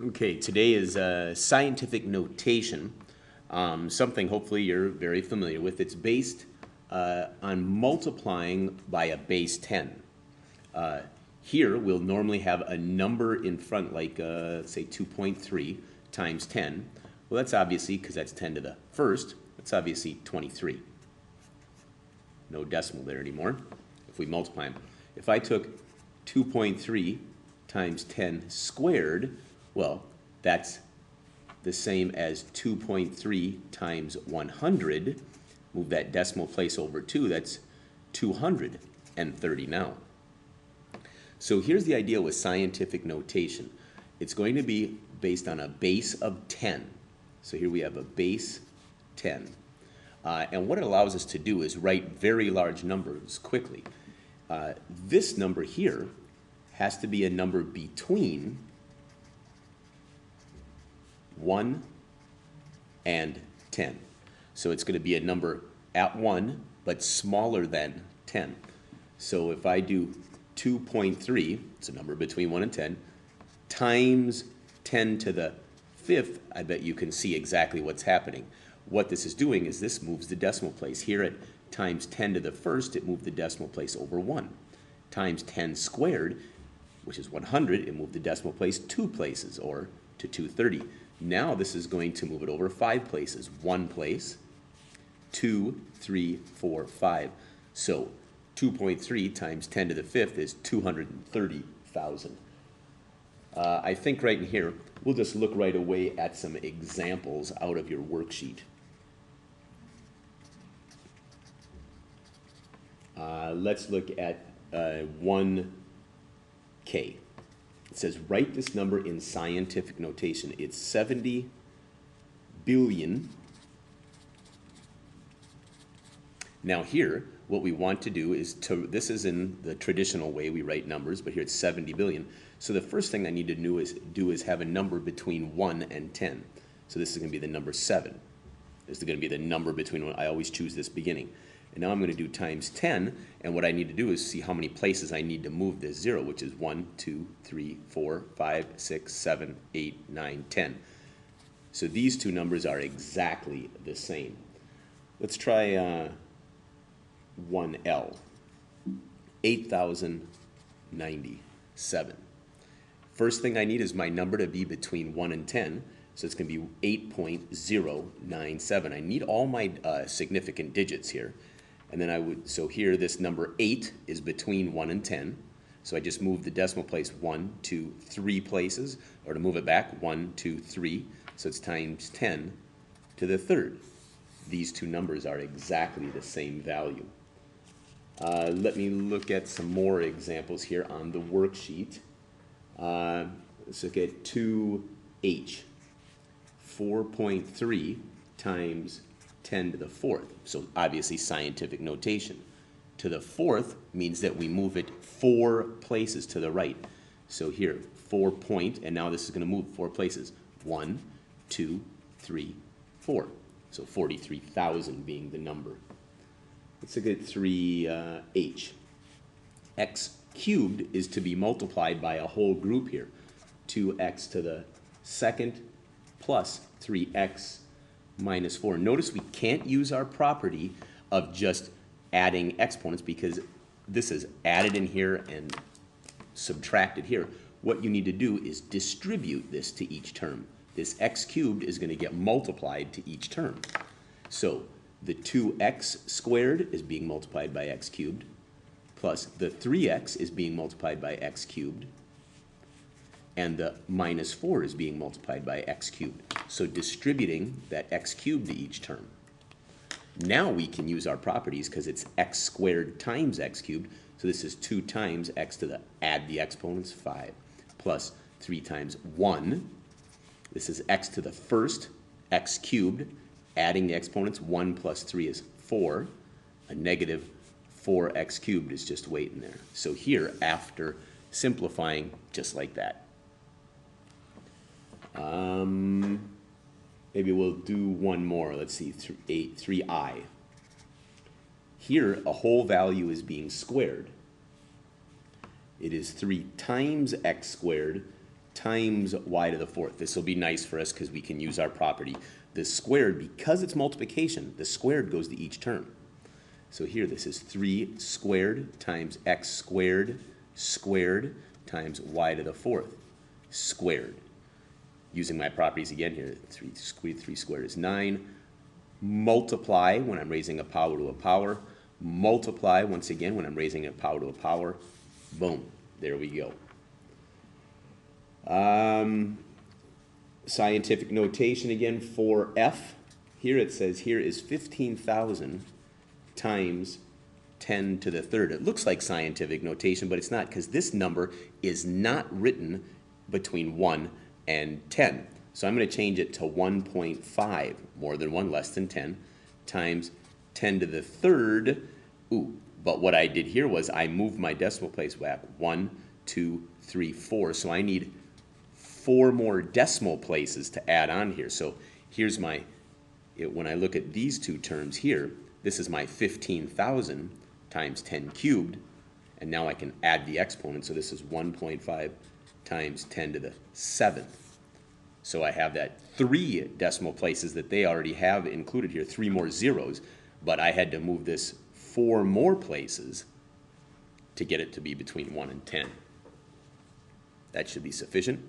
Okay, today is scientific notation, something hopefully you're very familiar with. It's based on multiplying by a base 10. Here, we'll normally have a number in front, like say 2.3 times 10. Well, that's obviously, because that's 10 to the first, that's obviously 23. No decimal there anymore, if we multiply them. If I took 2.3 times 10 squared, well, that's the same as 2.3 times 100. Move that decimal place over 2, that's 230 now. So here's the idea with scientific notation. It's going to be based on a base of 10. So here we have a base 10. And what it allows us to do is write very large numbers quickly. This number here has to be a number between 1 and 10. So it's going to be a number at 1, but smaller than 10. So if I do 2.3, it's a number between 1 and 10, times 10 to the 5th, I bet you can see exactly what's happening. What this is doing is this moves the decimal place. Here at times 10 to the 1st, it moved the decimal place over 1. Times 10 squared, which is 100, it moved the decimal place 2 places, or to 230. Now this is going to move it over 5 places. 1 place, 2, 3, 4, 5. So 2.3 times 10 to the 5th is 230,000. I think right in here, we'll just look right away at some examples out of your worksheet. Let's look at 1K. It says, write this number in scientific notation. It's 70 billion. Now here, what we want to do is this is in the traditional way we write numbers, but here it's 70 billion. So the first thing I need to do is have a number between 1 and 10. So this is going to be the number 7. This is going to be the number between, I always choose this beginning. And now I'm going to do times 10, and what I need to do is see how many places I need to move this 0, which is 1, 2, 3, 4, 5, 6, 7, 8, 9, 10. So these two numbers are exactly the same. Let's try 1L, 8,097. First thing I need is my number to be between 1 and 10, so it's going to be 8.097. I need all my significant digits here. And then so here this number 8 is between 1 and 10. So I just move the decimal place 1, 2, 3 places, or to move it back, 1, 2, 3. So it's times 10 to the 3rd. These two numbers are exactly the same value. Let me look at some more examples here on the worksheet. Let's look at 2H. 4.3 times 10 to the 4th. So obviously scientific notation. To the 4th means that we move it 4 places to the right. So here, 4 point, and now this is going to move 4 places. 1, 2, 3, 4. So 43,000 being the number. Let's look at 3H. X cubed is to be multiplied by a whole group here. 2x to the 2nd plus 3x minus 4. Notice we can't use our property of just adding exponents because this is added in here and subtracted here. What you need to do is distribute this to each term. This x cubed is going to get multiplied to each term. So the 2x squared is being multiplied by x cubed, plus the 3x is being multiplied by x cubed, and the minus 4 is being multiplied by x cubed. So distributing that x cubed to each term. Now we can use our properties because it's x squared times x cubed. So this is 2 times x to the, add the exponents, 5, plus 3 times 1. This is x to the 1st, x cubed. Adding the exponents, 1 plus 3 is 4. A negative 4x cubed is just waiting there. So here, after simplifying just like that, maybe we'll do one more. Let's see, 3i. Here, a whole value is being squared. It is 3 times x squared times y to the fourth. This will be nice for us because we can use our property. The squared, because it's multiplication, the squared goes to each term. So here this is 3 squared times x squared squared times y to the fourth squared. Using my properties again here, 3 squared is 9. Multiply when I'm raising a power to a power. Multiply once again when I'm raising a power to a power. Boom, there we go. Scientific notation again for f. Here it says here is 15,000 times 10 to the third. It looks like scientific notation, but it's not, because this number is not written between 1 and 10. So I'm going to change it to 1.5, more than 1, less than 10, times 10 to the third. Ooh, but what I did here was I moved my decimal place back 1, 2, 3, 4. So I need 4 more decimal places to add on here. So here's my, when I look at these two terms here, this is my 15,000 times 10 cubed, and now I can add the exponent. So this is 1.5 times 10 to the 7th. So I have that 3 decimal places that they already have included here, 3 more zeros, but I had to move this 4 more places to get it to be between 1 and 10. That should be sufficient.